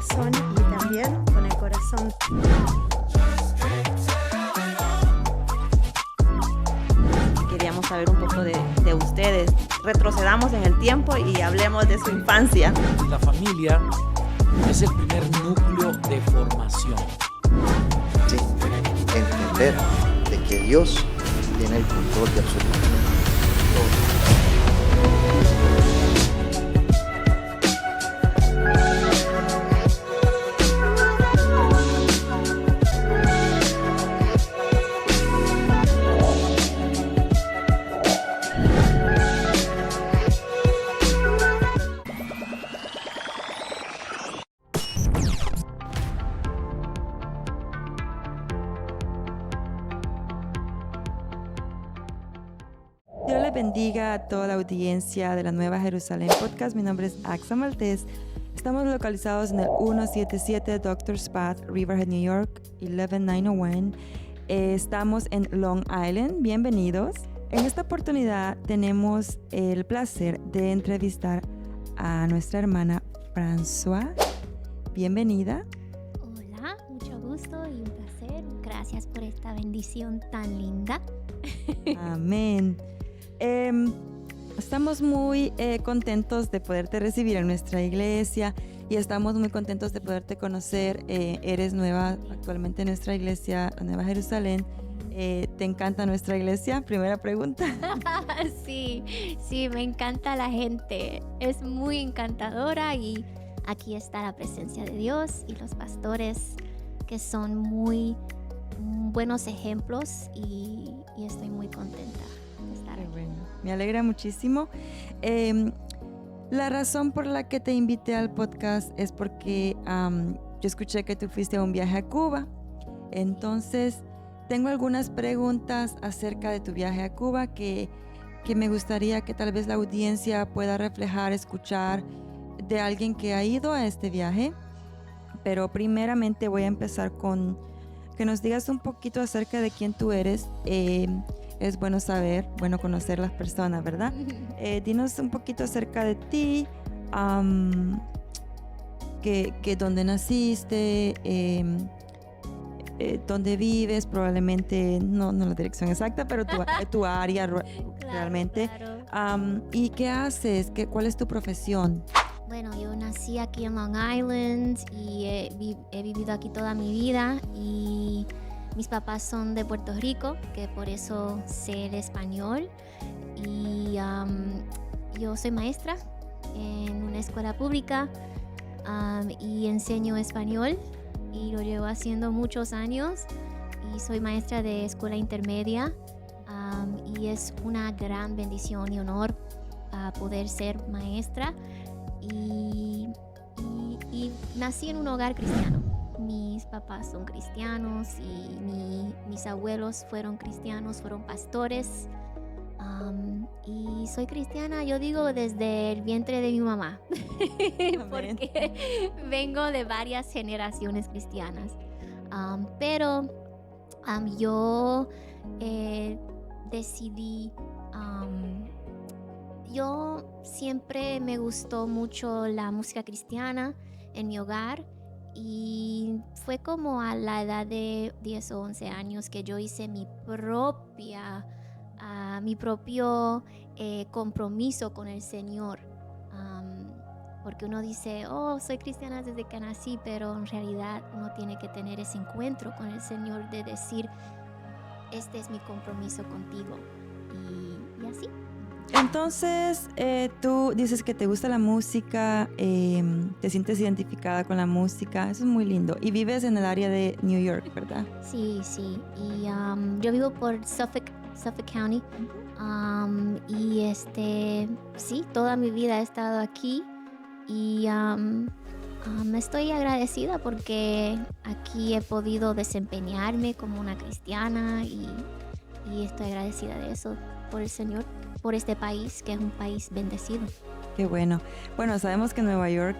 corazón y también con el corazón. Queríamos saber un poco de ustedes. Retrocedamos en el tiempo y hablemos de su infancia. La familia es el primer núcleo de formación. Sí, entender de que Dios tiene el control de absolutamente todo. Dios les bendiga a toda la audiencia de la Nueva Jerusalén Podcast. Mi nombre es Axa Maltés. Estamos localizados en el 177 Doctor's Path, Riverhead, New York, 11901. Estamos en Long Island. Bienvenidos. En esta oportunidad tenemos el placer de entrevistar a nuestra hermana Françoise. Bienvenida. Hola, mucho gusto y un placer. Gracias por esta bendición tan linda. Amén. Estamos muy contentos de poderte recibir en nuestra iglesia y estamos muy contentos de poderte conocer. Eres nueva actualmente en nuestra iglesia, la Nueva Jerusalén. ¿Te encanta nuestra iglesia? Primera pregunta. Sí, me encanta la gente. Es muy encantadora y aquí está la presencia de Dios y los pastores que son muy buenos ejemplos y estoy muy contenta de estar aquí. Bueno, me alegra muchísimo. La razón por la que te invité al podcast es porque yo escuché que tú fuiste a un viaje a Cuba. Entonces, tengo algunas preguntas acerca de tu viaje a Cuba que me gustaría que tal vez la audiencia pueda reflejar, escuchar de alguien que ha ido a este viaje. Pero primeramente voy a empezar con que nos digas un poquito acerca de quién tú eres. Es bueno saber, bueno conocer las personas, ¿verdad? Dinos un poquito acerca de ti, que dónde naciste, dónde vives, probablemente, no la dirección exacta, pero tu área realmente. Claro. ¿Y qué haces? ¿Cuál es tu profesión? Bueno, yo nací aquí en Long Island y he vivido aquí toda mi vida y mis papás son de Puerto Rico, que por eso sé el español. Y yo soy maestra en una escuela pública y enseño español y lo llevo haciendo muchos años y soy maestra de escuela intermedia y es una gran bendición y honor poder ser maestra. Y nací en un hogar cristiano. Mis papás son cristianos y mis abuelos fueron cristianos, fueron pastores. Y soy cristiana, yo digo, desde el vientre de mi mamá. Porque vengo de varias generaciones cristianas. Pero yo decidí... Yo siempre me gustó mucho la música cristiana en mi hogar y fue como a la edad de 10 o 11 años que yo hice mi propio compromiso con el Señor. Porque uno dice, soy cristiana desde que nací, pero en realidad uno tiene que tener ese encuentro con el Señor de decir, este es mi compromiso contigo. Y así. Entonces, tú dices que te gusta la música, te sientes identificada con la música, eso es muy lindo. Y vives en el área de New York, ¿verdad? Sí. Y yo vivo por Suffolk County. Y sí, toda mi vida he estado aquí. Y estoy agradecida porque aquí he podido desempeñarme como una cristiana y estoy agradecida de eso por el Señor, por este país que es un país bendecido. Qué bueno. Bueno, sabemos que Nueva York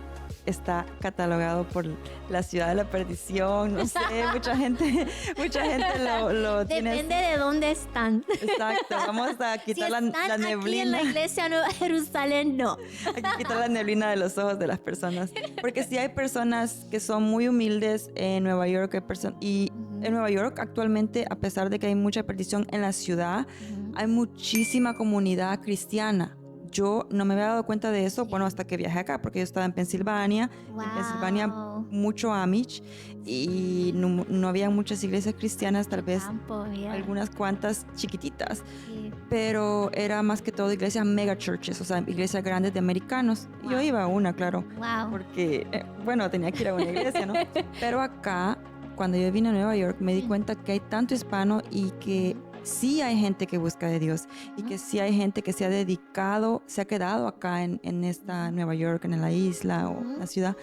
está catalogado por la ciudad de la perdición, no sé, mucha gente lo tiene. Depende de dónde están. Exacto, vamos a Si quitar están la aquí en neblina. la iglesia Nueva Jerusalén, no. Hay que quitar la neblina de los ojos de las personas. Porque sí hay personas que son muy humildes en Nueva York. Y en Nueva York actualmente, a pesar de que hay mucha perdición en la ciudad, hay muchísima comunidad cristiana. Yo no me había dado cuenta de eso, bueno, hasta que viajé acá, porque yo estaba en Pensilvania. Wow. En Pensilvania, mucho Amish. Y no había muchas iglesias cristianas, tal vez Campo, yeah. algunas cuantas chiquititas. Sí. Pero era más que todo iglesias mega churches, o sea, iglesias grandes de americanos. Y yo Wow. iba a una, claro, Wow. porque, bueno, tenía que ir a una iglesia, ¿no? Pero acá, cuando yo vine a Nueva York, me di cuenta que hay tanto hispano y que sí hay gente que busca de Dios y que sí hay gente que se ha dedicado, se ha quedado acá en esta Nueva York, en la isla o la ciudad,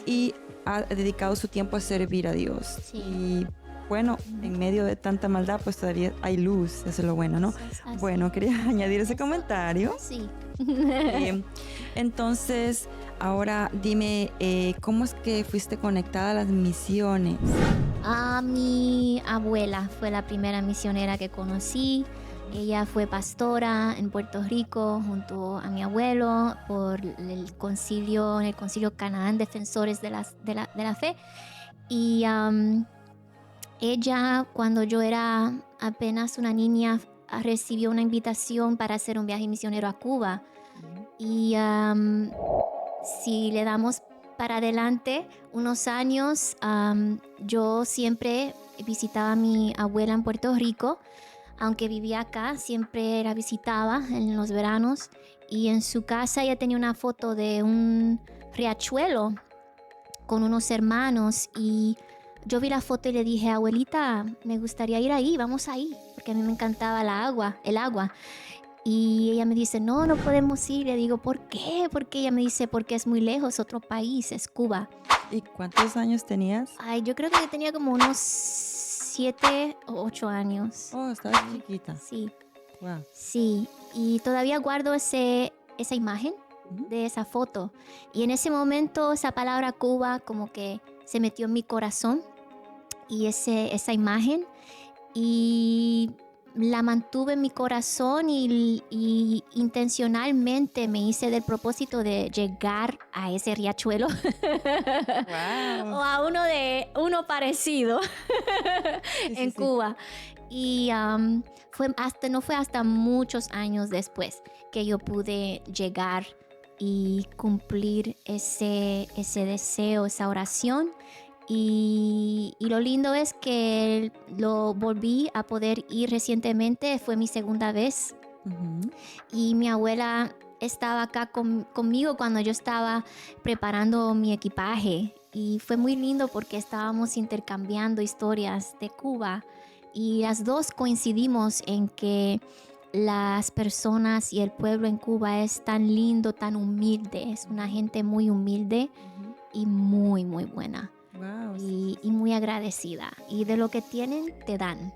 y ha dedicado su tiempo a servir a Dios. Sí. Y bueno, en medio de tanta maldad, pues todavía hay luz, eso es lo bueno, ¿no? Así. Bueno, quería añadir ese comentario. Sí. Entonces, ahora dime, ¿cómo es que fuiste conectada a las misiones? Mi abuela fue la primera misionera que conocí. Ella fue pastora en Puerto Rico junto a mi abuelo por el concilio Canaán Defensores de la Fe. Y ella, cuando yo era apenas una niña, recibió una invitación para hacer un viaje misionero a Cuba. Y si le damos para adelante unos años, yo siempre visitaba a mi abuela en Puerto Rico. Aunque vivía acá, siempre la visitaba en los veranos. Y en su casa ella tenía una foto de un riachuelo con unos hermanos. Y yo vi la foto y le dije, abuelita, me gustaría ir ahí, vamos ahí. Porque a mí me encantaba el agua. Y ella me dice, no podemos ir. Le digo, ¿por qué? Porque ella me dice, porque es muy lejos, otro país, es Cuba. ¿Y cuántos años tenías? Ay, yo creo que yo tenía como unos 7 o 8 años. Oh, estabas chiquita. Sí, Wow. sí. Y todavía guardo esa imagen de esa foto. Y en ese momento esa palabra Cuba como que se metió en mi corazón. Y esa imagen. Y la mantuve en mi corazón y intencionalmente me hice del propósito de llegar a ese riachuelo Wow. o a uno parecido en Cuba. Y no fue hasta muchos años después que yo pude llegar y cumplir ese deseo, esa oración. Y lo lindo es que lo volví a poder ir recientemente, fue mi segunda vez. Y mi abuela estaba acá conmigo cuando yo estaba preparando mi equipaje. Y fue muy lindo porque estábamos intercambiando historias de Cuba. Y las dos coincidimos en que las personas y el pueblo en Cuba es tan lindo, tan humilde. Es una gente muy humilde y muy, muy buena. Wow. Y muy agradecida. Y de lo que tienen, te dan.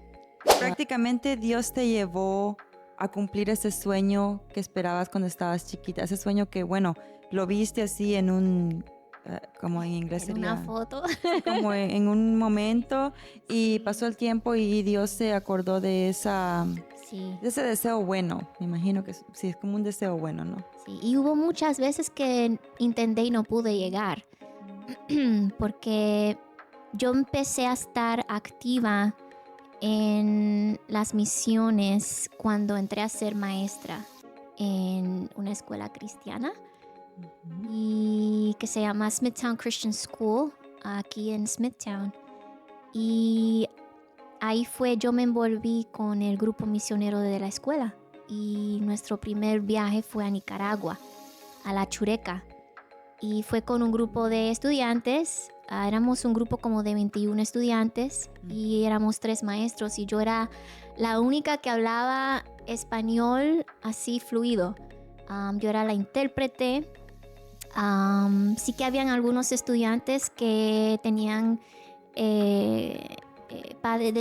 Prácticamente Dios te llevó a cumplir ese sueño que esperabas cuando estabas chiquita. Ese sueño que, bueno, lo viste así en un, como en inglés En sería, una foto. como en un momento, y pasó el tiempo y Dios se acordó de Sí, ese deseo bueno. Me imagino que sí, es como un deseo bueno, ¿no? sí. Y hubo muchas veces que intenté y no pude llegar. Porque yo empecé a estar activa en las misiones cuando entré a ser maestra en una escuela cristiana y que se llama Smithtown Christian School aquí en Smithtown. Y ahí yo me envolví con el grupo misionero de la escuela y nuestro primer viaje fue a Nicaragua, a La Chureca. Y fue con un grupo de estudiantes, éramos un grupo como de 21 estudiantes y éramos 3 maestros y yo era la única que hablaba español así fluido. Yo era la intérprete. Sí que habían algunos estudiantes que tenían,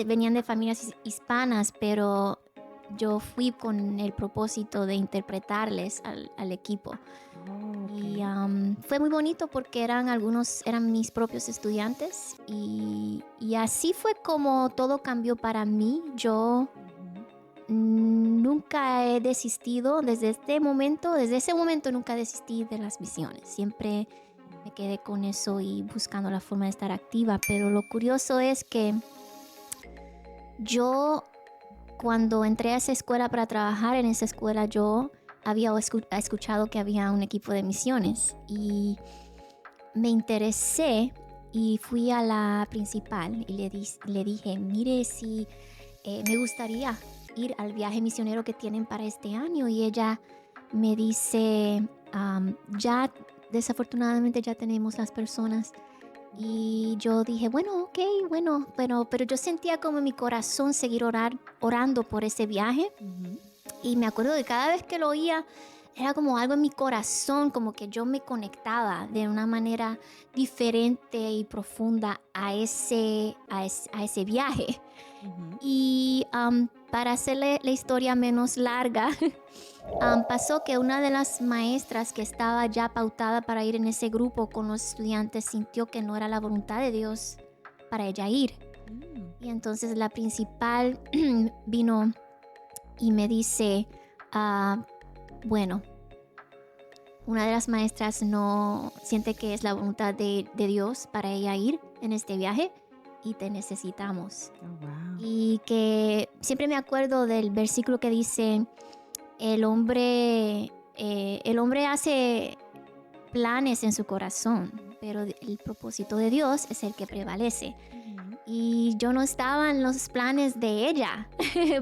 venían de familias hispanas, pero yo fui con el propósito de interpretarles al equipo. Y fue muy bonito porque eran mis propios estudiantes y así fue como todo cambió para mí. Yo nunca he desistido, desde ese momento nunca desistí de las misiones. Siempre me quedé con eso y buscando la forma de estar activa. Pero lo curioso es que yo, cuando entré a esa escuela para trabajar, en esa escuela yo había escuchado que había un equipo de misiones y me interesé y fui a la principal y le dije, mire, si me gustaría ir al viaje misionero que tienen para este año. Y ella me dice, ya desafortunadamente ya tenemos las personas. Y yo dije, bueno, ok, bueno, pero yo sentía como en mi corazón seguir orando por ese viaje. Y me acuerdo que cada vez que lo oía, era como algo en mi corazón, como que yo me conectaba de una manera diferente y profunda a ese viaje. Y para hacerle la historia menos larga, pasó que una de las maestras que estaba ya pautada para ir en ese grupo con los estudiantes sintió que no era la voluntad de Dios para ella ir. Y entonces la principal vino y me dice, bueno, una de las maestras no siente que es la voluntad de Dios para ella ir en este viaje y te necesitamos. Oh, wow. Y que siempre me acuerdo del versículo que dice, el hombre hace planes en su corazón, pero el propósito de Dios es el que prevalece. Y yo no estaba en los planes de ella,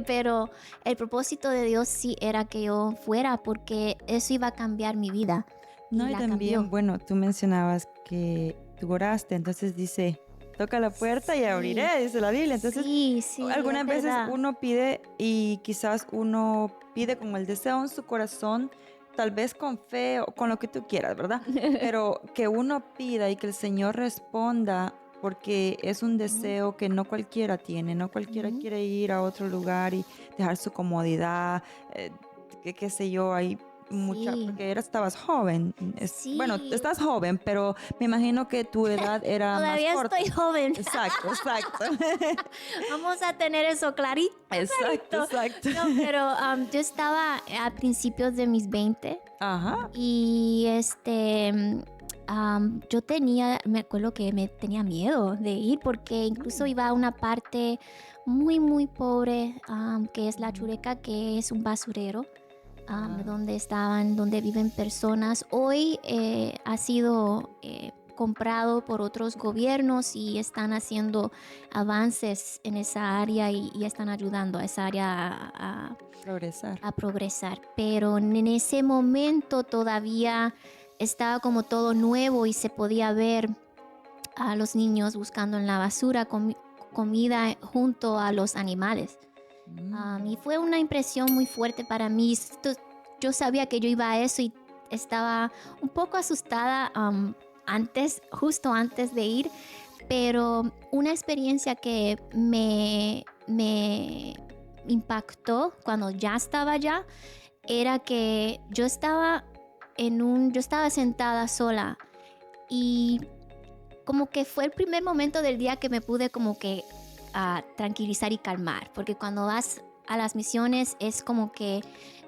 pero el propósito de Dios sí era que yo fuera, porque eso iba a cambiar mi vida. No, y la también, cambió. bueno, tú mencionabas que tú oraste, entonces dice, toca la puerta y abriré, dice la Biblia. Entonces, sí, algunas es veces verdad. uno pide y quizás uno pide con el deseo en su corazón, tal vez con fe o con lo que tú quieras, ¿verdad? Pero que uno pida y que el Señor responda, porque es un deseo que no cualquiera tiene, no cualquiera quiere ir a otro lugar y dejar su comodidad, qué sé yo, hay mucha, Sí. porque estabas joven. Sí. Bueno, estás joven, pero me imagino que tu edad era Todavía más corta. estoy joven. Exacto. Vamos a tener eso clarito. Exacto. No, pero yo estaba a principios de mis 20 Ajá. y me acuerdo que me tenía miedo de ir porque incluso iba a una parte muy, muy pobre, que es la Chureca, que es un basurero, donde viven personas. Hoy ha sido comprado por otros gobiernos y están haciendo avances en esa área y están ayudando a esa área a progresar. Pero en ese momento todavía estaba como todo nuevo y se podía ver a los niños buscando en la basura comida junto a los animales. Y fue una impresión muy fuerte para mí. Yo sabía que yo iba a eso y estaba un poco asustada justo antes de ir, pero una experiencia que me impactó cuando ya estaba allá era que yo estaba sentada sola y como que fue el primer momento del día que me pude como que tranquilizar y calmar, porque cuando vas a las misiones es como que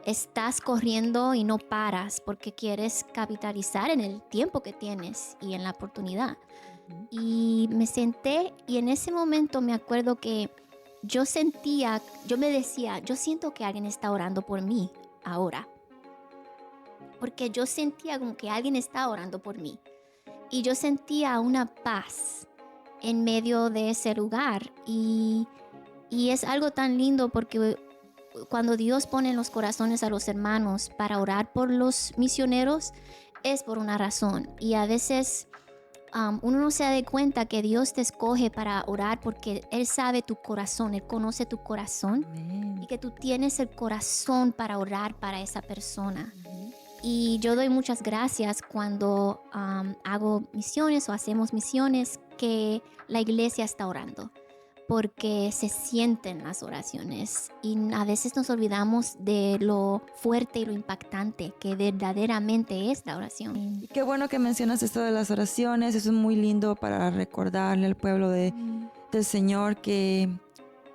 estás corriendo y no paras porque quieres capitalizar en el tiempo que tienes y en la oportunidad. Y me senté y en ese momento me acuerdo que yo me decía, yo siento que alguien está orando por mí ahora. Porque yo sentía como que alguien estaba orando por mí. Y yo sentía una paz en medio de ese lugar. Y es algo tan lindo porque cuando Dios pone en los corazones a los hermanos para orar por los misioneros, es por una razón. Y a veces uno no se da cuenta que Dios te escoge para orar porque Él sabe tu corazón, Él conoce tu corazón. Amén. Y que tú tienes el corazón para orar para esa persona. Y yo doy muchas gracias cuando hago misiones o hacemos misiones que la iglesia está orando. porque se sienten las oraciones y a veces nos olvidamos de lo fuerte y lo impactante que verdaderamente es la oración. Y qué bueno que mencionas esto de las oraciones. Eso es muy lindo para recordarle al pueblo del Señor que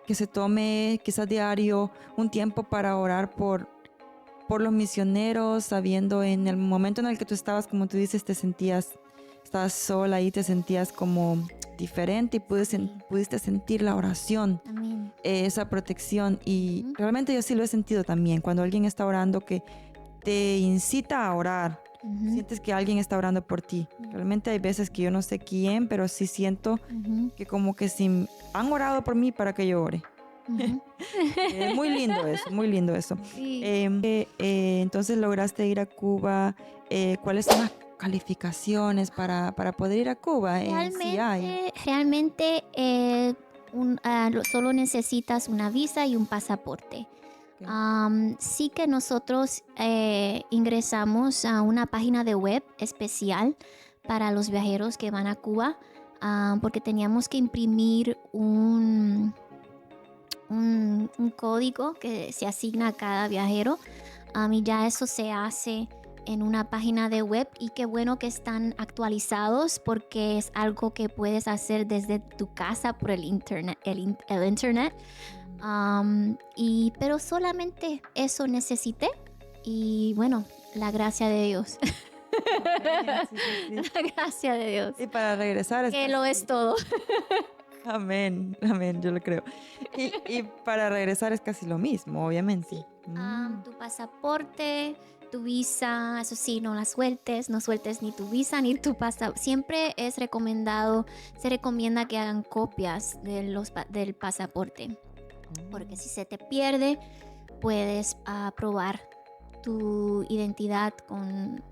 se tome quizás diario un tiempo para orar por los misioneros, sabiendo en el momento en el que tú estabas, como tú dices, estabas sola y te sentías como diferente y pudiste sentir la oración, Amén. esa protección. Y Ujú. realmente yo sí lo he sentido también. Cuando alguien está orando que te incita a orar, Ujú. sientes que alguien está orando por ti. Realmente hay veces que yo no sé quién, pero sí siento Ujú. que como que si han orado por mí para que yo ore. Ujú. Muy lindo eso, muy lindo eso. Sí. Entonces lograste ir a Cuba. ¿Cuáles son las calificaciones para poder ir a Cuba? Sí hay. Realmente solo necesitas una visa y un pasaporte. Ok. Sí que nosotros ingresamos a una página de web especial para los viajeros que van a Cuba, porque teníamos que imprimir un código que se asigna a cada viajero, y ya eso se hace en una página de web, y qué bueno que están actualizados porque es algo que puedes hacer desde tu casa por el internet. Pero solamente eso necesité, y bueno, la gracia de Dios. Sí, sí, sí. La gracia de Dios. Y para regresar Que lo es todo. Amén, amén, yo lo creo. Y para regresar es casi lo mismo, obviamente. Tu pasaporte, tu visa, eso sí, no sueltes ni tu visa ni tu pasaporte. Siempre se recomienda que hagan copias del pasaporte, porque si se te pierde, puedes probar tu identidad con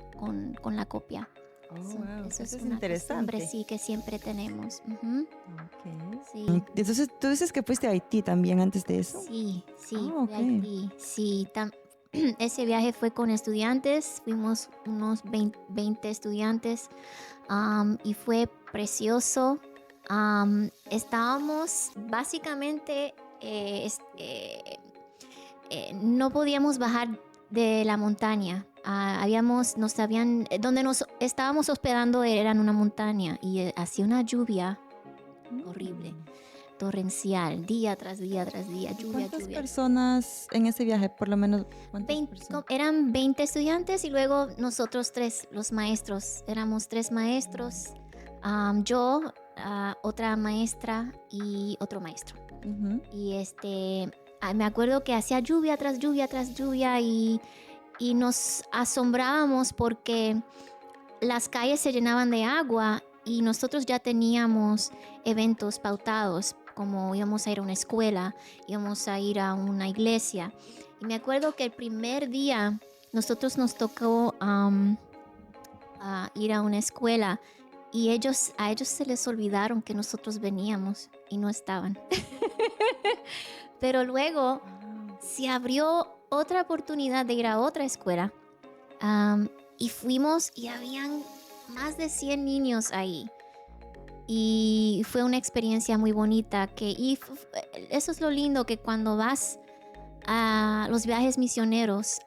la copia. Oh, Eso- wow, eso eso es una interesante. costumbre, sí, que siempre tenemos. Ujú. Ok. Sí. Entonces, tú dices que fuiste a Haití también antes de eso. Sí, Ah, fui a ok. Haití. Sí, ese viaje fue con estudiantes, fuimos unos 20 estudiantes, y fue precioso. Estábamos básicamente, no podíamos bajar de la montaña. Donde nos estábamos hospedando era en una montaña, y hacía una lluvia horrible, torrencial, día tras día tras día, lluvia, ¿Cuántas lluvia. personas en ese viaje? Por lo menos, ¿cuántas 20 personas? eran 20 estudiantes, y luego nosotros 3, los maestros. Éramos 3 maestros, yo, otra maestra y otro maestro. Ujú. Y me acuerdo que hacía lluvia tras lluvia tras lluvia, y nos asombrábamos porque las calles se llenaban de agua, y nosotros ya teníamos eventos pautados, como íbamos a ir a una escuela, íbamos a ir a una iglesia. Y me acuerdo que el primer día nos tocó a ir a una escuela, y a ellos se les olvidaron que nosotros veníamos y no estaban. Pero luego se abrió otra oportunidad de ir a otra escuela, y fuimos, y habían más de 100 niños ahí, y fue una experiencia muy bonita. Eso es lo lindo, que cuando vas a los viajes misioneros,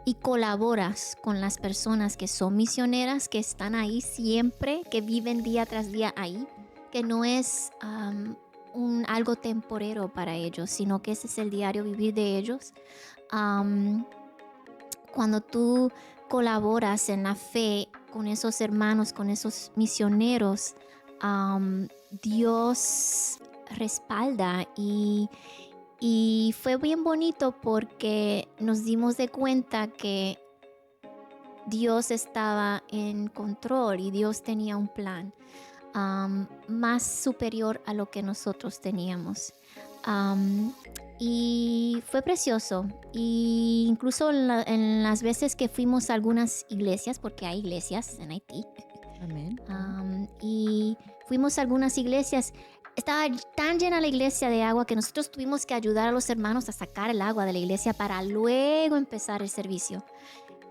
y colaboras con las personas que son misioneras, que están ahí siempre, que viven día tras día ahí, que no es algo temporero para ellos, sino que ese es el diario vivir de ellos. Cuando tú colaboras en la fe con esos hermanos, con esos misioneros, Dios respalda, y fue bien bonito porque nos dimos de cuenta que Dios estaba en control, y Dios tenía un plan más superior a lo que nosotros teníamos. Y fue precioso. Y incluso en las veces que fuimos a algunas iglesias, porque hay iglesias en Haití, Amén. y fuimos a algunas iglesias, estaba tan llena la iglesia de agua que nosotros tuvimos que ayudar a los hermanos a sacar el agua de la iglesia para luego empezar el servicio.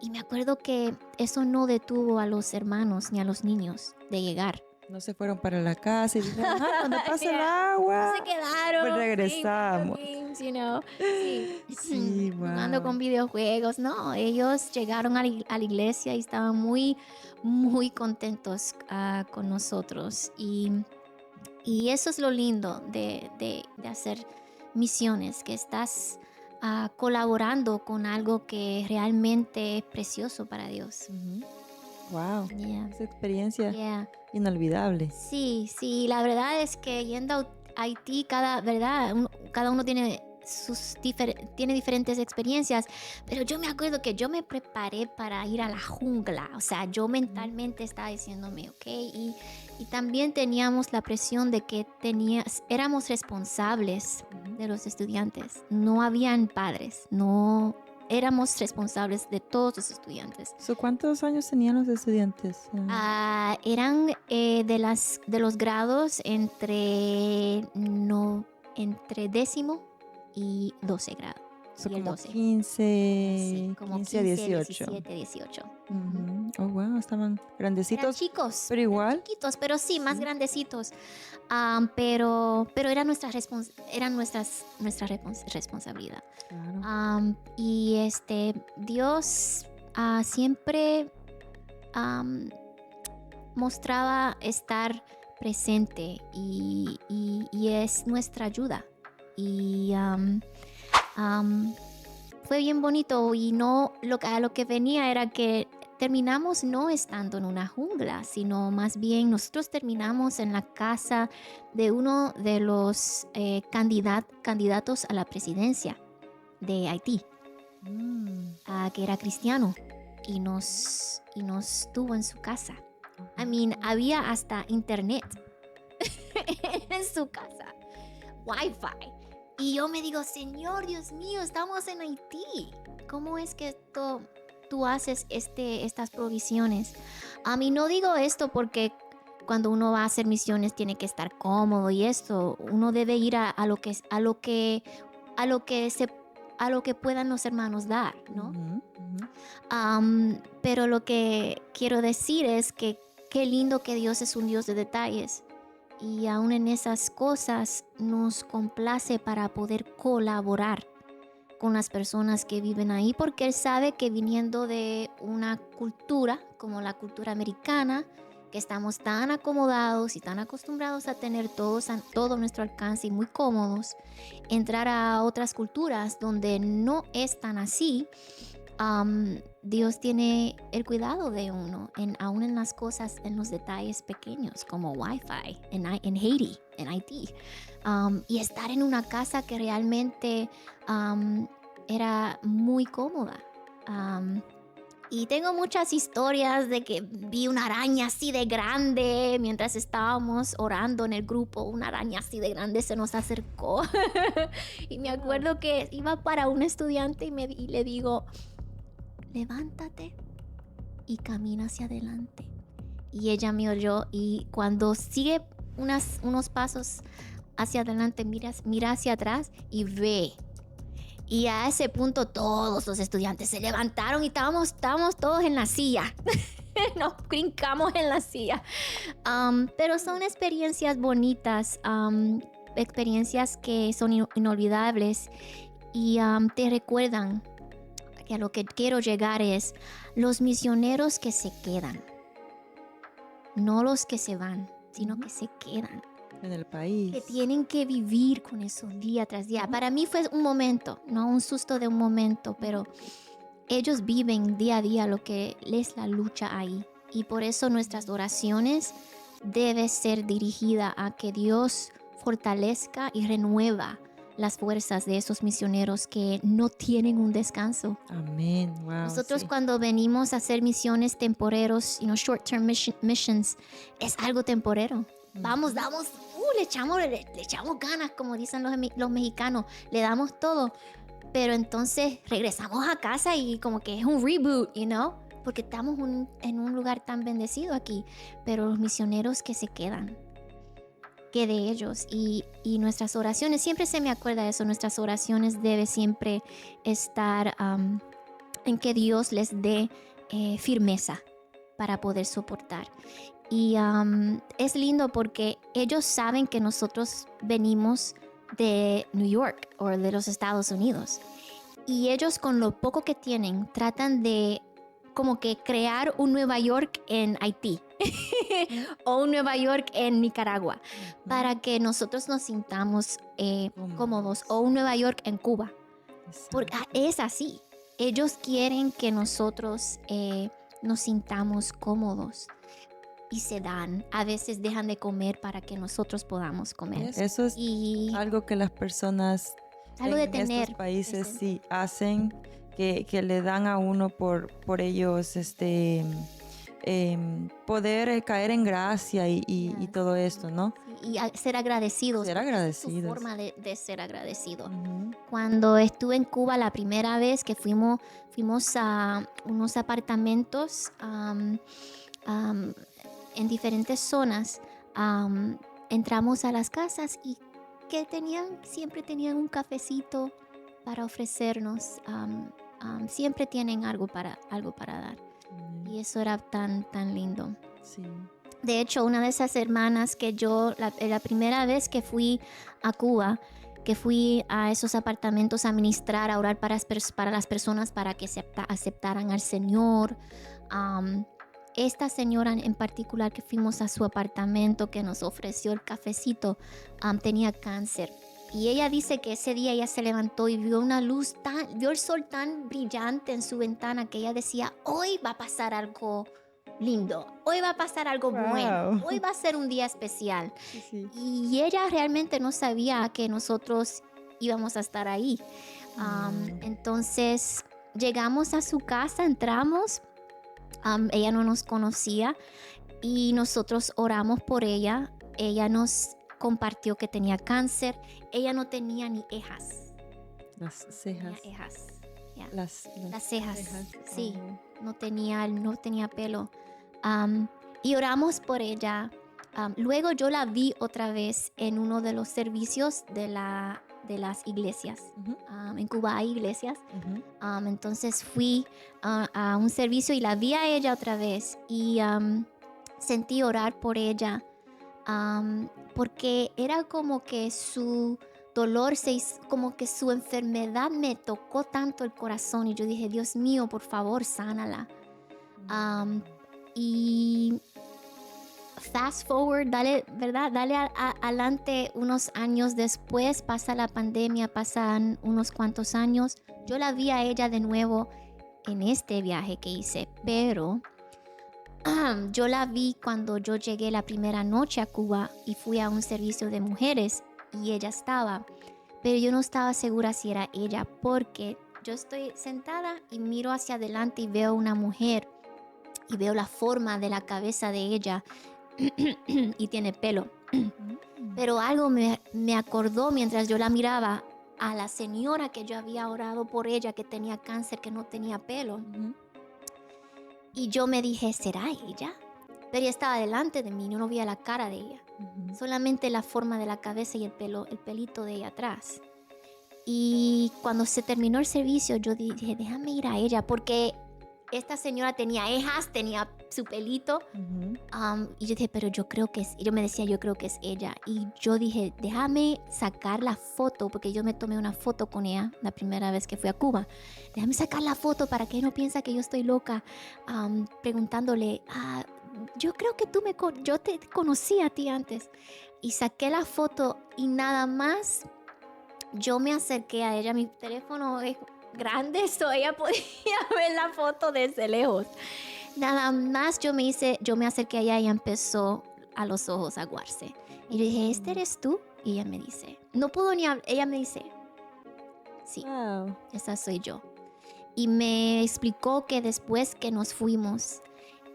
Y me acuerdo que eso no detuvo a los hermanos ni a los niños de llegar. No se fueron para la casa y dijeron, cuando pase el agua, Se quedaron. pues regresamos. Games, you know. Sí. Sí, Jugando wow. con videojuegos. No, ellos llegaron a la iglesia y estaban muy, muy contentos con nosotros. Y eso es lo lindo de hacer misiones, que estás colaborando con algo que realmente es precioso para Dios. Wow, Yeah. esa experiencia Yeah. inolvidable. Sí, la verdad es que yendo a Haití, cada uno tiene tiene diferentes experiencias, pero yo me acuerdo que yo me preparé para ir a la jungla, o sea, yo mentalmente estaba diciéndome, ok, y también teníamos la presión de que éramos responsables de los estudiantes, no habían padres, no éramos responsables de todos los estudiantes. ¿Cuántos años tenían los estudiantes? Eran de los grados entre décimo y 12 grado. Y el Como 12. 15, Sí, como 15 a 18. 17, 18. Ujú. Oh, wow, estaban Eran grandecitos, chicos, pero igual. chiquitos, pero sí, más grandecitos. Pero era nuestra responsabilidad. Claro. Y Dios siempre mostraba estar presente y es nuestra ayuda. Y fue bien bonito y a lo que venía era que terminamos no estando en una jungla, sino más bien nosotros terminamos en la casa de uno de los candidatos a la presidencia de Haití, que era cristiano, y nos tuvo en su casa. Había hasta internet en su casa, Wi-Fi. Y yo me digo, Señor, Dios mío, estamos en Haití. ¿Cómo es que tú haces estas provisiones? Y no digo esto porque cuando uno va a hacer misiones tiene que estar cómodo y esto. Uno debe ir a lo que puedan los hermanos dar, ¿no? Pero lo que quiero decir es que qué lindo que Dios es un Dios de detalles. Y aún en esas cosas nos complace para poder colaborar con las personas que viven ahí, porque Él sabe que viniendo de una cultura como la cultura americana, que estamos tan acomodados y tan acostumbrados a tener todo a nuestro alcance y muy cómodos, entrar a otras culturas donde no es tan así, Dios tiene el cuidado de uno, aún en las cosas, en los detalles pequeños, como Wi-Fi en Haití, en Haití. Y estar en una casa que realmente era muy cómoda. Y tengo muchas historias de que vi una araña así de grande mientras estábamos orando en el grupo. Una araña así de grande se nos acercó. Y me acuerdo que iba para un estudiante y le digo, levántate y camina hacia adelante. Y ella me oyó y cuando sigue unos pasos hacia adelante, mira hacia atrás y ve. Y a ese punto todos los estudiantes se levantaron y estábamos todos en la silla. Nos brincamos en la silla. Pero son experiencias bonitas, experiencias que son inolvidables y te recuerdan que a lo que quiero llegar es los misioneros que se quedan. No los que se van, sino que se quedan. En el país. Que tienen que vivir con eso día tras día. Para mí fue un momento, no un susto de un momento, pero ellos viven día a día lo que es la lucha ahí. Y por eso nuestras oraciones deben ser dirigidas a que Dios fortalezca y renueva las fuerzas de esos misioneros que no tienen un descanso. Amén. Wow, Nosotros sí. cuando venimos a hacer misiones temporeros, short-term missions, es algo temporero. Vamos, le echamos ganas, como dicen los mexicanos, le damos todo. Pero entonces regresamos a casa y como que es un reboot, porque estamos en un lugar tan bendecido aquí. Pero los misioneros que se quedan, que de ellos y nuestras oraciones, siempre se me acuerda de eso, nuestras oraciones deben siempre estar en que Dios les dé firmeza para poder soportar. Y es lindo porque ellos saben que nosotros venimos de New York o de los Estados Unidos. Y ellos con lo poco que tienen tratan de como que crear un Nueva York en Haití o un Nueva York en Nicaragua para que nosotros nos sintamos cómodos, o un Nueva York en Cuba. Porque es así. Ellos quieren que nosotros nos sintamos cómodos y se dan. A veces dejan de comer para que nosotros podamos comer. Eso es Y algo que las personas algo de en tener estos países presente. sí hacen, que le dan a uno por ellos poder caer en gracia y todo esto, ¿no? Y ser agradecidos. Ser porque esa es agradecidos. su forma de ser agradecido. Ujú. Cuando estuve en Cuba la primera vez que fuimos a unos apartamentos en diferentes zonas, entramos a las casas y que siempre tenían un cafecito para ofrecernos. Siempre tienen algo para dar. Y eso era tan lindo. Sí. De hecho, una de esas hermanas que la primera vez que fui a Cuba, que fui a esos apartamentos a ministrar, a orar para las personas para que aceptaran al Señor. Esta señora en particular que fuimos a su apartamento, que nos ofreció el cafecito, tenía cáncer. Y ella dice que ese día ella se levantó y vio vio el sol tan brillante en su ventana que ella decía, hoy va a pasar algo lindo, hoy va a pasar algo bueno, hoy va a ser un día especial. Sí. Y ella realmente no sabía que nosotros íbamos a estar ahí. Entonces llegamos a su casa, entramos, ella no nos conocía y nosotros oramos por ella. Ella nos compartió que tenía cáncer. Ella no tenía ni cejas. Las cejas. Tenía cejas. Yeah. Las cejas. Sí, Oh. no tenía pelo. Y oramos por ella. Luego yo la vi otra vez en uno de los servicios de las iglesias. Ujú, En Cuba hay iglesias. ujú. Entonces fui a un servicio y la vi a ella otra vez y sentí orar por ella. Porque era como que su dolor, como que su enfermedad me tocó tanto el corazón y yo dije, Dios mío, por favor, sánala. Y fast forward, dale adelante unos años después, pasa la pandemia, pasan unos cuantos años. Yo la vi a ella de nuevo en este viaje que hice, pero yo la vi cuando yo llegué la primera noche a Cuba y fui a un servicio de mujeres y ella estaba, pero yo no estaba segura si era ella porque yo estoy sentada y miro hacia adelante y veo una mujer y veo la forma de la cabeza de ella y tiene pelo. Pero algo me acordó mientras yo la miraba a la señora que yo había orado por ella, que tenía cáncer, que no tenía pelo. Ujú. Y yo me dije, ¿será ella? Pero ella estaba delante de mí, yo no veía la cara de ella. Ujú. Solamente la forma de la cabeza y el pelito de ella atrás. Y cuando se terminó el servicio, yo dije, déjame ir a ella, porque esta señora tenía cejas, tenía su pelito. Ujú. Y yo dije, pero yo creo que es, y yo me decía, yo creo que es ella. Y yo dije, déjame sacar la foto, porque yo me tomé una foto con ella la primera vez que fui a Cuba. Déjame sacar la foto para que no piense que yo estoy loca, preguntándole, yo creo que yo te conocí a ti antes. Y saqué la foto y nada más yo me acerqué a ella. Mi teléfono es grande, ella podía ver la foto desde lejos. Nada más yo me acerqué a ella y empezó a los ojos a aguarse. Y yo dije, ¿este eres tú? Y ella me dice, no puedo ni hablar. Ella me dice, sí, Wow. esa soy yo. Y me explicó que después que nos fuimos,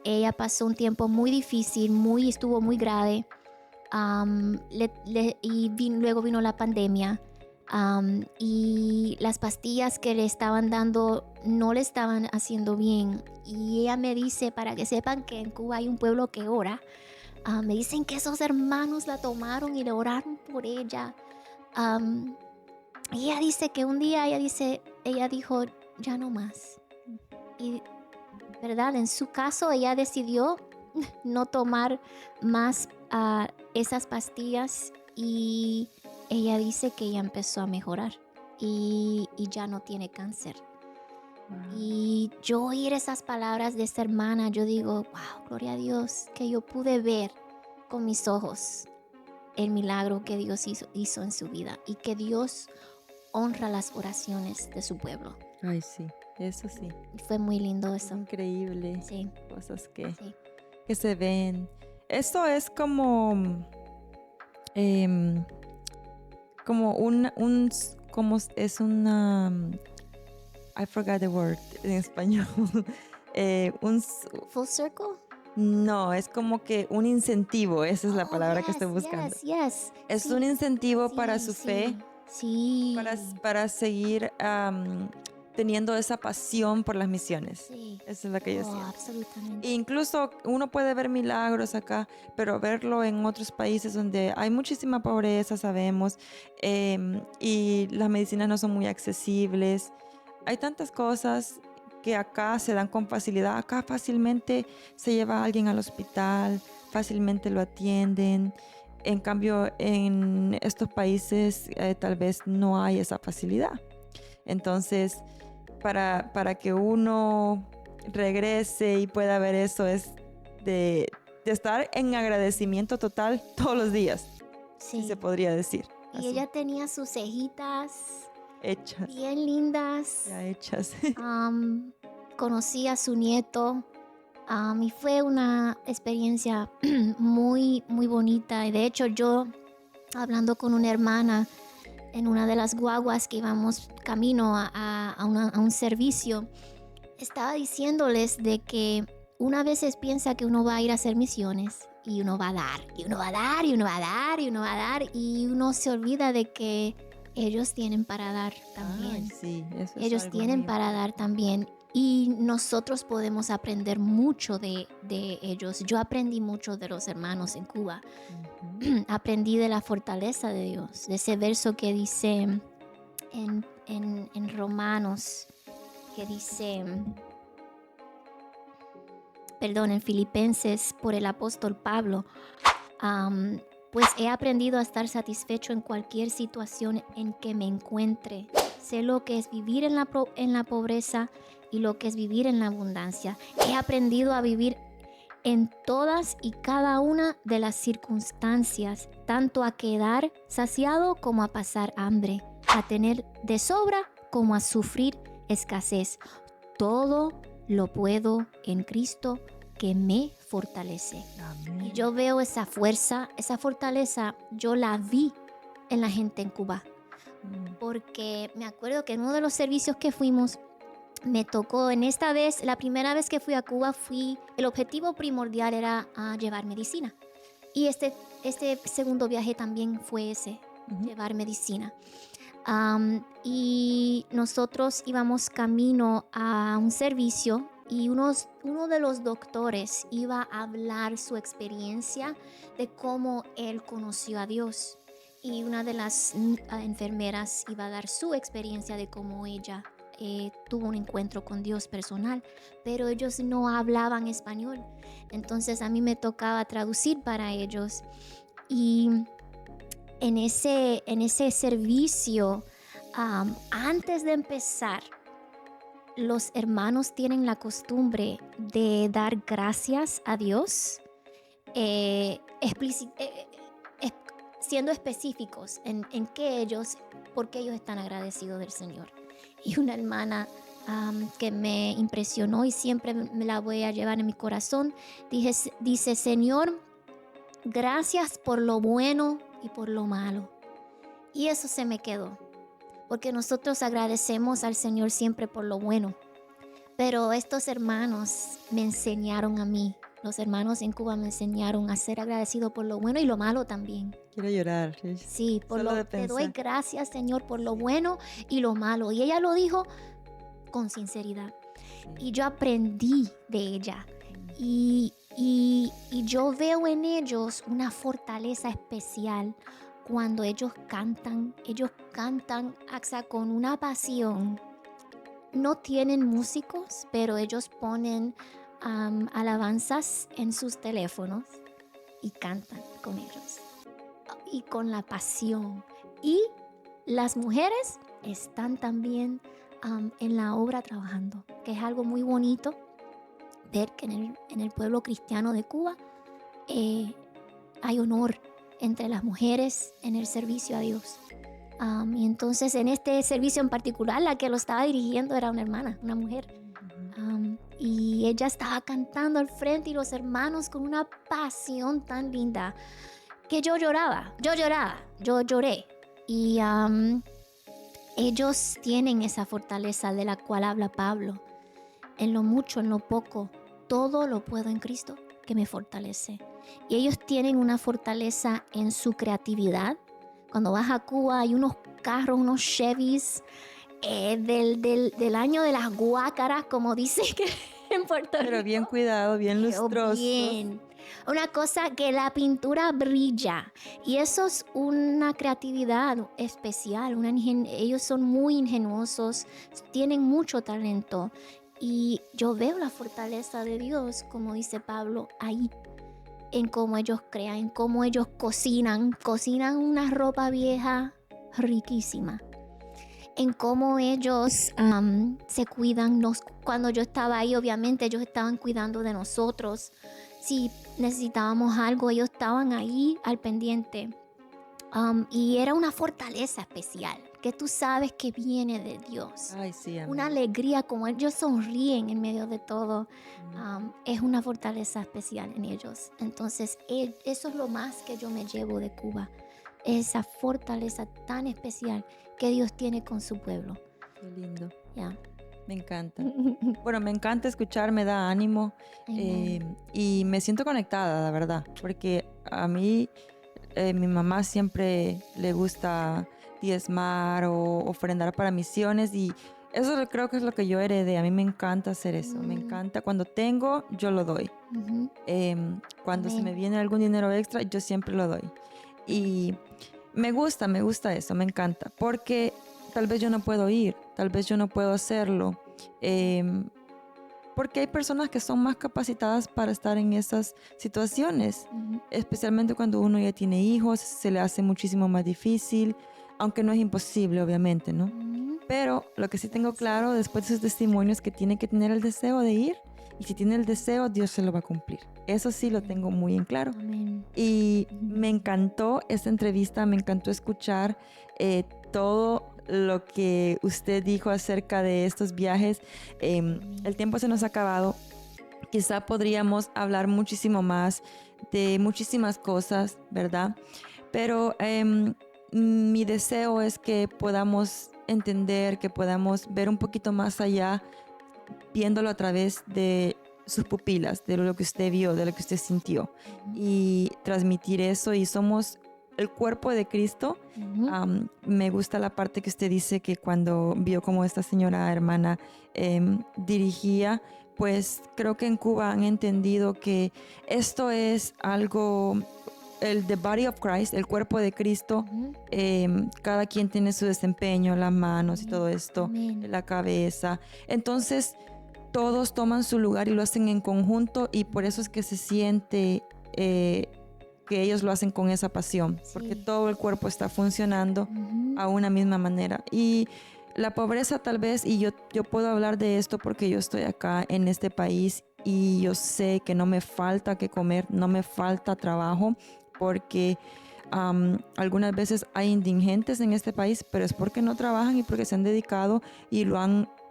ella pasó un tiempo muy difícil, estuvo muy grave. Luego vino la pandemia. Y las pastillas que le estaban dando no le estaban haciendo bien. Y ella me dice, para que sepan que en Cuba hay un pueblo que ora, me dicen que esos hermanos la tomaron y le oraron por ella. Y ella dice que un día ella dijo, ya no más. Y ¿verdad? En su caso, ella decidió no tomar más esas pastillas y ella dice que ella empezó a mejorar y ya no tiene cáncer. Y yo oír esas palabras de esta hermana, yo digo, wow, gloria a Dios, que yo pude ver con mis ojos el milagro que Dios hizo en su vida y que Dios honra las oraciones de su pueblo. Ay, sí, eso sí. Fue muy lindo Es eso. increíble. Sí, Cosas sí. que se ven. Esto es como como es una I forgot the word en español. Full circle? No, es como que un incentivo, esa es la palabra que estoy buscando. Yes. Es Sí, un incentivo sí, para su fe, Sí. para seguir teniendo esa pasión por las misiones. Sí. Eso es lo que yo siento. Absolutamente. Incluso uno puede ver milagros acá, pero verlo en otros países donde hay muchísima pobreza, sabemos, y las medicinas no son muy accesibles. Hay tantas cosas que acá se dan con facilidad. Acá fácilmente se lleva a alguien al hospital, fácilmente lo atienden. En cambio, en estos países tal vez no hay esa facilidad. Entonces, para que uno regrese y pueda ver eso es de estar en agradecimiento total todos los días, Sí. si se podría decir. Y así. ella tenía sus cejitas Hechas, bien lindas. ya hechas. Conocí a su nieto. Y fue una experiencia muy, muy bonita. Y de hecho, yo, hablando con una hermana en una de las guaguas que íbamos camino a un servicio, estaba diciéndoles de que una veces piensa que uno va a ir a hacer misiones y uno va a dar, y uno va a dar, y uno va a dar, y uno va a dar, y uno se olvida de que ellos tienen para dar también. Ay, sí, eso es Ellos algo tienen muy para dar también. Y nosotros podemos aprender mucho de ellos. Yo aprendí mucho de los hermanos en Cuba. Ujú. Aprendí de la fortaleza de Dios, de ese verso que dice en Romanos, que dice, en Filipenses por el apóstol Pablo, pues he aprendido a estar satisfecho en cualquier situación en que me encuentre. Sé lo que es vivir en la pobreza y lo que es vivir en la abundancia. He aprendido a vivir en todas y cada una de las circunstancias, tanto a quedar saciado como a pasar hambre, a tener de sobra como a sufrir escasez. Todo lo puedo en Cristo que me fortalece. Amén. Y yo veo esa fuerza, esa fortaleza, yo la vi en la gente en Cuba. Porque me acuerdo que en uno de los servicios que fuimos, me tocó en esta vez, la primera vez que fui a Cuba, el objetivo primordial era llevar medicina. Y este segundo viaje también fue ese, Ujú. llevar medicina. Y nosotros íbamos camino a un servicio y uno de los doctores iba a hablar su experiencia de cómo él conoció a Dios. Y una de las enfermeras iba a dar su experiencia de cómo ella tuvo un encuentro con Dios personal, pero ellos no hablaban español. Entonces a mí me tocaba traducir para ellos. Y en ese servicio, antes de empezar, los hermanos tienen la costumbre de dar gracias a Dios, siendo específicos en por qué ellos están agradecidos del Señor. Y una hermana que me impresionó y siempre me la voy a llevar en mi corazón, dice, Señor, gracias por lo bueno y por lo malo. Y eso se me quedó, porque nosotros agradecemos al Señor siempre por lo bueno. Pero estos hermanos me enseñaron a mí, los hermanos en Cuba me enseñaron a ser agradecido por lo bueno y lo malo también. Quiero llorar. Sí, Solo de te doy pensar. gracias, Señor, por lo bueno y lo malo. Y ella lo dijo con sinceridad. Y yo aprendí de ella. Y yo veo en ellos una fortaleza especial cuando ellos cantan con una pasión. No tienen músicos, pero ellos ponen alabanzas en sus teléfonos y cantan con ellos y con la pasión. Y las mujeres están también en la obra trabajando, que es algo muy bonito ver que en el pueblo cristiano de Cuba hay honor entre las mujeres en el servicio a Dios. Y entonces en este servicio en particular, la que lo estaba dirigiendo era una hermana, una mujer. Y ella estaba cantando al frente y los hermanos con una pasión tan linda que yo lloré. Y ellos tienen esa fortaleza de la cual habla Pablo. En lo mucho, en lo poco, todo lo puedo en Cristo que me fortalece. Y ellos tienen una fortaleza en su creatividad. Cuando vas a Cuba hay unos carros, unos Chevys del año de las guácaras, como dicen que en Puerto Rico. Pero bien cuidado, bien lustrosos. Bien. Una cosa que la pintura brilla. Y eso es una creatividad especial. Ellos son muy ingenuosos, tienen mucho talento. Y yo veo la fortaleza de Dios, como dice Pablo, ahí. En cómo ellos crean, en cómo ellos cocinan una ropa vieja riquísima, en cómo ellos se cuidan. Cuando yo estaba ahí, obviamente ellos estaban cuidando de nosotros. Si necesitábamos algo, ellos estaban ahí al pendiente. Y era una fortaleza especial, que tú sabes que viene de Dios. Ay, sí, amén. Una alegría, como ellos sonríen en medio de todo. Es una fortaleza especial en ellos. Entonces, eso es lo más que yo me llevo de Cuba. Esa fortaleza tan especial que Dios tiene con su pueblo. Qué lindo. Yeah. Me encanta. Bueno, me encanta escuchar, me da ánimo y me siento conectada, la verdad, porque a mí mi mamá siempre le gusta diezmar o ofrendar para misiones y eso creo que es lo que yo heredé. A mí me encanta hacer eso, me encanta. Cuando tengo, yo lo doy. Cuando se me viene algún dinero extra, yo siempre lo doy. Y me gusta eso, me encanta, porque tal vez yo no puedo ir, tal vez yo no puedo hacerlo, porque hay personas que son más capacitadas para estar en esas situaciones, especialmente cuando uno ya tiene hijos, se le hace muchísimo más difícil, aunque no es imposible, obviamente, ¿no? Pero lo que sí tengo claro después de esos testimonios es que tiene que tener el deseo de ir, y si tiene el deseo, Dios se lo va a cumplir. Eso sí lo tengo muy en claro. Amén. Y me encantó esta entrevista, me encantó escuchar todo lo que usted dijo acerca de estos viajes. El tiempo se nos ha acabado. Quizá podríamos hablar muchísimo más de muchísimas cosas, ¿verdad? Pero mi deseo es que podamos entender, que podamos ver un poquito más allá, viéndolo a través de sus pupilas, de lo que usted vio, de lo que usted sintió, y transmitir eso. Y somos el cuerpo de Cristo. Me gusta la parte que usted dice que cuando vio como esta señora hermana dirigía, pues creo que en Cuba han entendido que esto es algo, the body of Christ, el cuerpo de Cristo. Cada quien tiene su desempeño, las manos y todo esto, la cabeza. Entonces todos toman su lugar y lo hacen en conjunto, y por eso es que se siente que ellos lo hacen con esa pasión, porque todo el cuerpo está funcionando a una misma manera. Y la pobreza tal vez, y yo puedo hablar de esto porque yo estoy acá en este país y yo sé que no me falta que comer, no me falta trabajo, porque algunas veces hay indigentes en este país, pero es porque no trabajan y porque se han dedicado y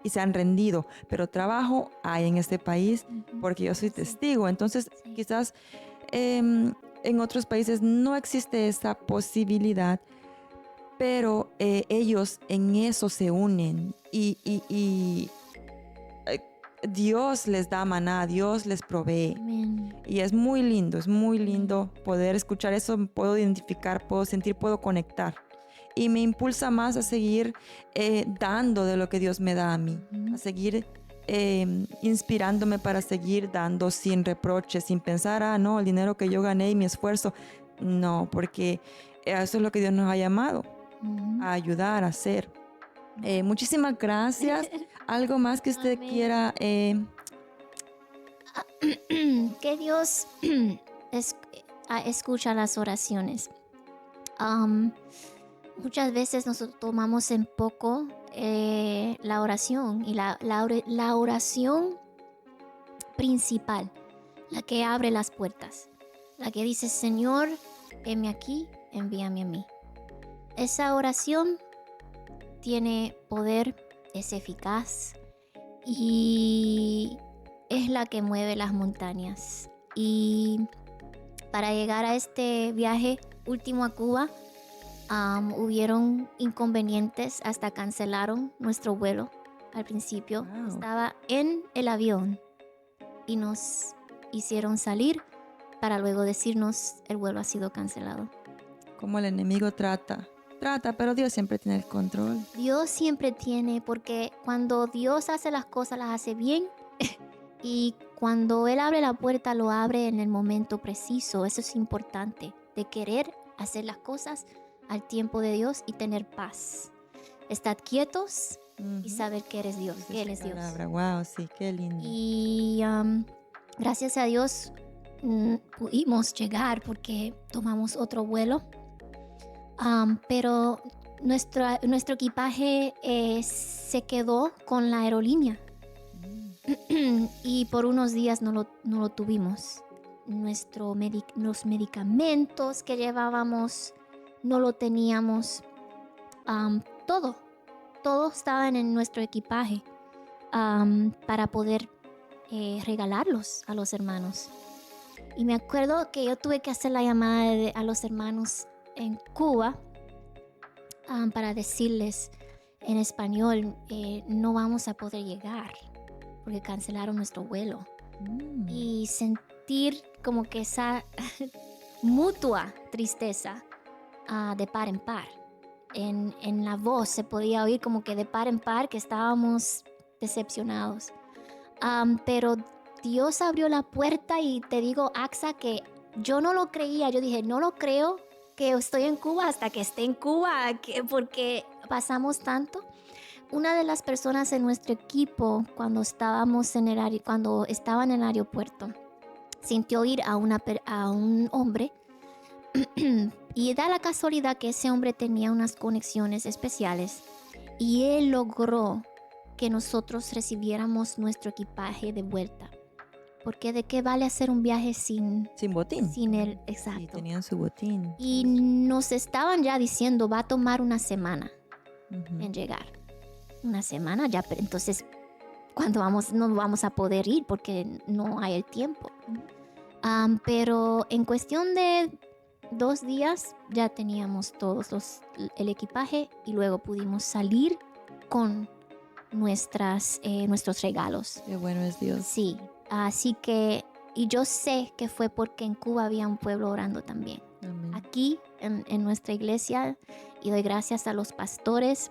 se han rendido. Pero trabajo hay en este país porque yo soy testigo. Entonces quizás en otros países no existe esa posibilidad, pero ellos en eso se unen y Dios les da maná, Dios les provee. Amén. Y es muy lindo poder escuchar eso. Puedo identificar, puedo sentir, puedo conectar. Y me impulsa más a seguir dando de lo que Dios me da a mí, a seguir inspirándome para seguir dando sin reproches, sin pensar, no, el dinero que yo gané y mi esfuerzo. No, porque eso es lo que Dios nos ha llamado, a ayudar, a hacer. Muchísimas gracias. ¿Algo más que usted Amén. quiera Que Dios escucha las oraciones. Muchas veces nosotros tomamos en poco la oración y la oración principal, la que abre las puertas, la que dice: Señor, heme aquí, envíame a mí. Esa oración tiene poder, es eficaz y es la que mueve las montañas. Y para llegar a este viaje último a Cuba, hubieron inconvenientes, hasta cancelaron nuestro vuelo al principio. Wow. Estaba en el avión y nos hicieron salir para luego decirnos: el vuelo ha sido cancelado. Como el enemigo trata, pero Dios siempre tiene el control. Dios siempre tiene, porque cuando Dios hace las cosas, las hace bien. Y cuando Él abre la puerta, lo abre en el momento preciso. Eso es importante, de querer hacer las cosas al tiempo de Dios y tener paz. Estad quietos y saber que eres Dios, que Él es Dios. Wow, sí, qué lindo. Y gracias a Dios pudimos llegar porque tomamos otro vuelo. Pero nuestro equipaje se quedó con la aerolínea. Y por unos días no lo tuvimos. Los medicamentos que llevábamos no lo teníamos. Todo estaba en nuestro equipaje para poder regalarlos a los hermanos. Y me acuerdo que yo tuve que hacer la llamada a los hermanos en Cuba para decirles en español: no vamos a poder llegar porque cancelaron nuestro vuelo. Y sentir como que esa mutua tristeza de par en par. En la voz se podía oír como que de par en par que estábamos decepcionados. Pero Dios abrió la puerta y te digo, Axa, que yo no lo creía. Yo dije: no lo creo que estoy en Cuba hasta que esté en Cuba, porque pasamos tanto. Una de las personas en nuestro equipo, cuando estaba en el aeropuerto, sintió ir a un hombre y da la casualidad que ese hombre tenía unas conexiones especiales y él logró que nosotros recibiéramos nuestro equipaje de vuelta. Porque ¿de qué vale hacer un viaje sin botín? Sin él, exacto. Sí, tenían su botín. Y nos estaban ya diciendo: va a tomar una semana en llegar. Una semana ya, pero entonces, ¿cuándo no vamos a poder ir? Porque no hay el tiempo. Pero en cuestión de 2 días ya teníamos el equipaje y luego pudimos salir con nuestros regalos. Qué bueno es Dios. Sí, así que, y yo sé que fue porque en Cuba había un pueblo orando también. Amén. Aquí en nuestra iglesia, y doy gracias a los pastores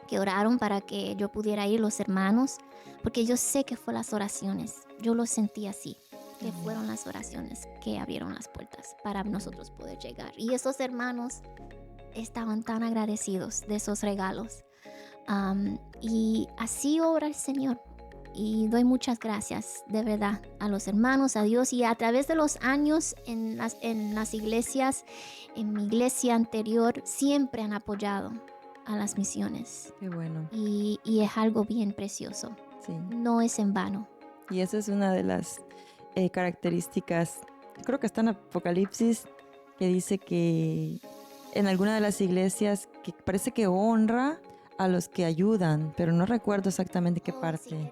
que oraron para que yo pudiera ir, los hermanos, porque yo sé que fue las oraciones, yo lo sentí así, que fueron las oraciones que abrieron las puertas para nosotros poder llegar. Y esos hermanos estaban tan agradecidos de esos regalos. Y así obra el Señor. Y doy muchas gracias, de verdad, a los hermanos, a Dios. Y a través de los años en las iglesias, en mi iglesia anterior, siempre han apoyado a las misiones. Qué bueno. Y es algo bien precioso. Sí. No es en vano. Y esa es una de las características, creo que está en Apocalipsis, que dice que en alguna de las iglesias que parece que honra a los que ayudan, pero no recuerdo exactamente qué parte.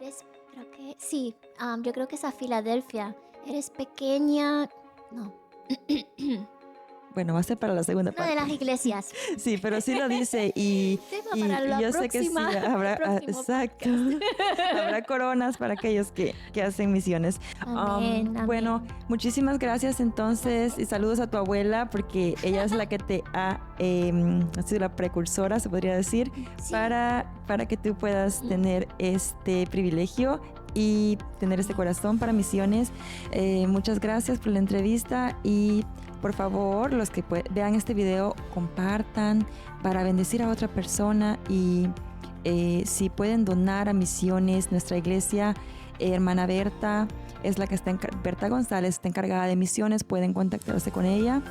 Sí, yo creo que es a Filadelfia. Eres pequeña. No. Bueno, va a ser para la segunda parte. Una de las iglesias. Sí, pero sí lo dice y yo sé que sí habrá, exacto, habrá coronas para aquellos que hacen misiones. Amén, amén. Bueno, muchísimas gracias entonces y saludos a tu abuela porque ella es la que te ha sido la precursora, se podría decir, Sí. para que tú puedas tener este privilegio y tener este corazón para misiones. Muchas gracias por la entrevista y por favor, los que vean este video, compartan para bendecir a otra persona y si pueden donar a misiones, nuestra iglesia Hermana Berta es la que está Berta González está encargada de misiones, pueden contactarse con ella.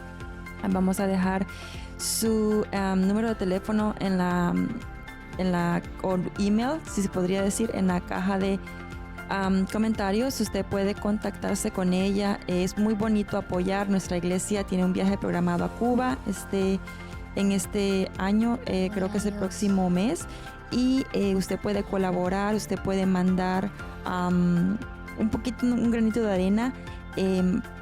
Vamos a dejar su número de teléfono o email, si se podría decir, en la caja de comentarios. Usted puede contactarse con ella. Es muy bonito apoyar. Nuestra iglesia tiene un viaje programado a Cuba en este año, creo que es el próximo mes, y usted puede colaborar, usted puede mandar un granito de arena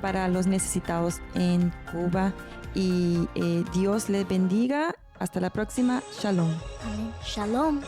para los necesitados en Cuba, y Dios les bendiga. Hasta la próxima. Shalom. Amén. Shalom.